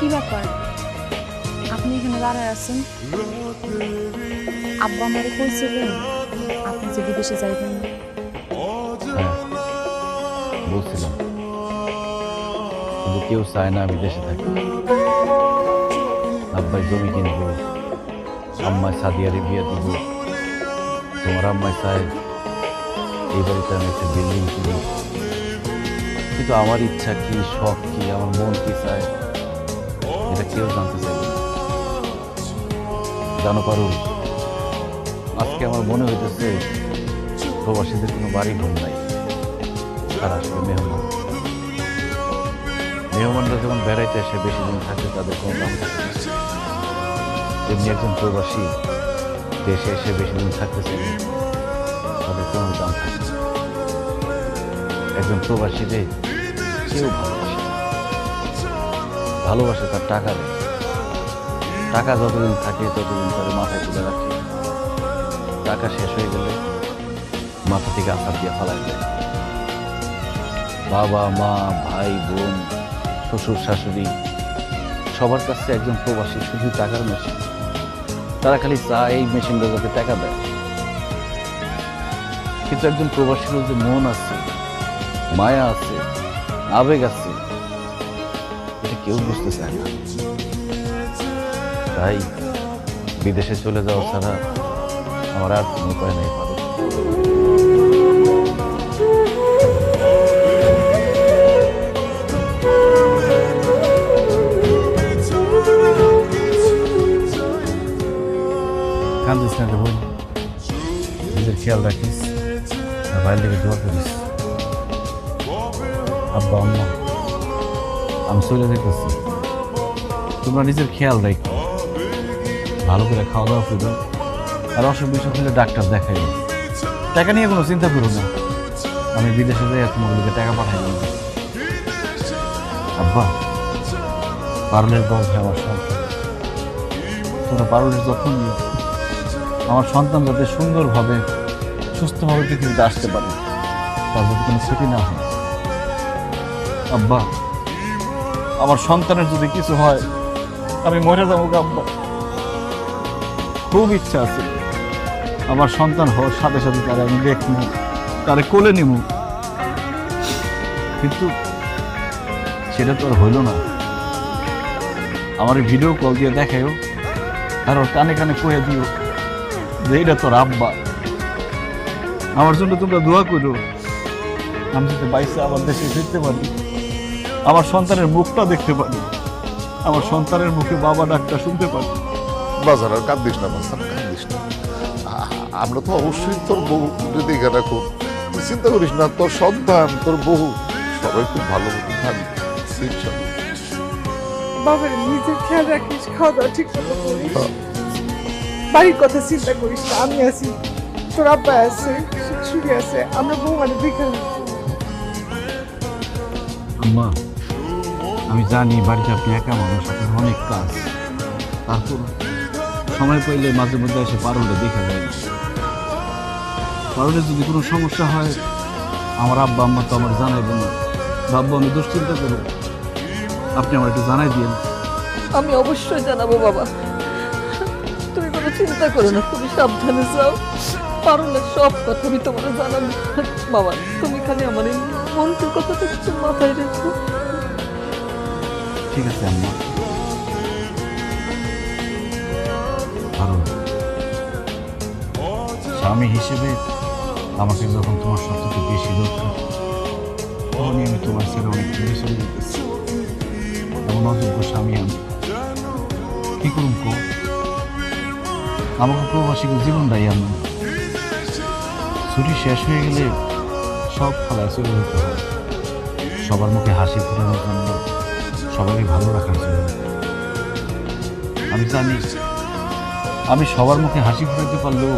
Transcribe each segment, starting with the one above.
কি ব্যাপার, আপনি এখানে দাঁড়ায় আছেন? আব্বা আমারে কইছিলেন আপনি যে বিদেশে যাইবেন। হ্যাঁ বলছিলাম, কিন্তু কেউ চায় না আমি দেশে থাকি। আব্বাই জমি কিনবো, আম্মায় সাদিয়ারে বিয়ে দিব, তোমার আম্মায় চায় এই বাড়িতে আমি একটা বিল্ডিং কিনি। কিন্তু আমার ইচ্ছা কি, শখ কি, আমার মন কি চায় এটা কেউ জানতে চাইবে না। জানো পারুল, আজকে আমার মনে হইতেছে প্রবাসীদের কোনো বাড়ি ঘর নাই, তারা আসলে মেহমান। মেহমানরা যেমন বেড়াইতে এসে বেশি দিন থাকে তাদের কোনো দাম থাকে না, তেমনি একজন প্রবাসী দেশে এসে বেশি দিন থাকতে চাইলে তাদের কোনো দাম থাকে না। একজন প্রবাসীদের কেউ ভালোবাসে না। ভালোবাসে তার টাকা দেয়, টাকা যতদিন থাকে ততদিন তার মাথায় তুলে রাখে, টাকা শেষ হয়ে গেলে মাথা থেকে আছাড় দিয়ে ফালাই দেয়। বাবা মা ভাই বোন শ্বশুর শাশুড়ি সবার কাছে একজন প্রবাসী শুধু টাকার মেশিন। তারা খালি চায় এই মেশিনটা যাতে টাকা দেয়। কিন্তু একজন প্রবাসীর যে মন আছে, মায়া আছে, আবেগ আছে, এটা কেউ বুঝতে চায় না। তাই বিদেশে চলে যাওয়া ছাড়া আমার আর কোনো উপায় নেই। পারো কান্দিস না রে বোন, নিজের খেয়াল রাখিস আর ভাইয়ের লেগে দোয়া করিস। আব্বা আম্মা আমি চলে যেতেছি, তোমরা নিজের খেয়াল রাখো, ভালো করে খাওয়া দাওয়া করো, আর অসুখ বিসুখ হলে ডাক্তার দেখাই। টাকা নিয়ে কোনো চিন্তা করো না, আমি বিদেশে যাই তোমাগুলোকে টাকা পাঠাই দেবো। আব্বা পারুলের গর্ভে আমার সন্তান, তোমরা পারুলের যত্ন নিও। আমার সন্তান যাতে সুন্দরভাবে সুস্থভাবে পৃথিবীতে আসতে পারে, তার যাতে কোনো ক্ষতি না হয়। আব্বা আমার সন্তানের যদি কিছু হয় আমি মরে যাবো আব্বা। খুব ইচ্ছা আছে আমার সন্তান হওয়ার সাথে সাথে তারা আমি দেখবো, তারে কোলে নিব, কিন্তু সেটা তো আর হইল না। আমার ভিডিও কল দিয়ে দেখাইও আর ওর কানে কানে কয়ে দিও যে এটা তোর আব্বা। আমার জন্য তোমরা দোয়া করো, আমি যাতে বাইসে আমার দেশে ফিরতে পারি, আমার সন্তানের মুখটা দেখতে পারি, আমার সন্তানের মুখে বাবা ডাকটা শুনতে পারি। বাজার আর কাঁদিস না, বাজার কাঁদিস না। আমরা তো অবশ্যই তোর বউ দেখে রাখো, চিন্তা করিস না, তোর সন্তান তোর বউ সবাই খুব ভালো মতো থাকবে। বাবার নিজের খেয়াল রাখিস, খাওয়া দাওয়া ঠিক মতো করিস, বাড়ির কথা চিন্তা করিস না। আমি আছি, তোর আব্বা আছে, শুয়ে আছে, আমরা বউ মানে দেখে। আম্মা আমি জানি বাড়িতে আপনি একা মানুষ, আপনার অনেক কাজ, তারপর সময় পাইলে মাঝে মধ্যে এসে পারুলে দেখা যায়। পারুলে যদি কোনো সমস্যা হয় আমার আব্বা আম্মা তো আমার জানাইব না, ভাববো আমি দুশ্চিন্তা করবো। আপনি আমার একটু জানাই দিন। আমি অবশ্যই জানাবো বাবা, তুমি কোনো চিন্তা করো না, তুমি সাবধানে যাও। পারলে সব কথা আমি তোমার জানাবো বাবা, তুমি খালি আমার এই মনটার কথাটা একটু মাথায় রেখো। ঠিক আছে আম্মা। পারুল, স্বামী হিসেবে আমাকে যখন তোমার সবথেকে বেশি দরকার, তখনই আমি তোমার ছেড়ে অনেক দূরে চলে যেতেছি। এমন অযোগ্য স্বামী আমি, কি করুন কো? আমাকে প্রবাসীকে জীবনটাই আমি, ছুটি শেষ হয়ে গেলে সব খেলায় চলে যেতে হয়, সবার মুখে হাসি ফোটানোর জন্য, সবাইকে ভালো রাখার জন্য। আমি জানি আমি সবার মুখে হাসি ফোটাতে পারলেও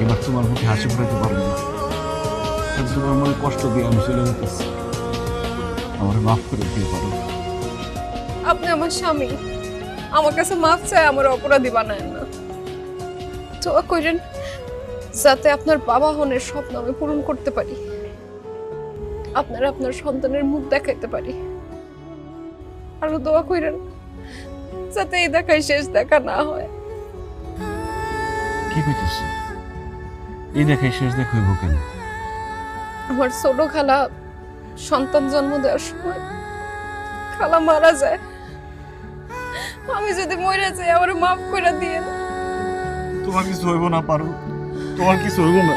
এবার তোমার মুখে হাসি ফোটাতে পারবো না। তোমার মনে কষ্ট দিয়ে আমি চলে যেতেছি, আমার মাফ করে দিতে পারো। আপনি আমার স্বামী, আমার কাছে মাফ চাই, আমার অপরাধী বানায় না। দোয়া করেন যাতে আপনার বাবা হনের স্বপ্ন আমি পূরণ করতে পারি, আপনার সন্তানের মুখ দেখাইতে পারি। আরো দোয়া কইরেন যাতে এই দেখাই শেষ দেখা না হয়। কি কইতেছ? এই দেখে শেষ দেখা হইব কেন? আমার ছোট খালা সন্তান জন্ম দেওয়ার সময় খালা মারা যায়। আমি যদি মরে যাই আমার মাফ করে দিয়ে। তোমার কিছু হইব না পারো, তোমার কিছু হইব না।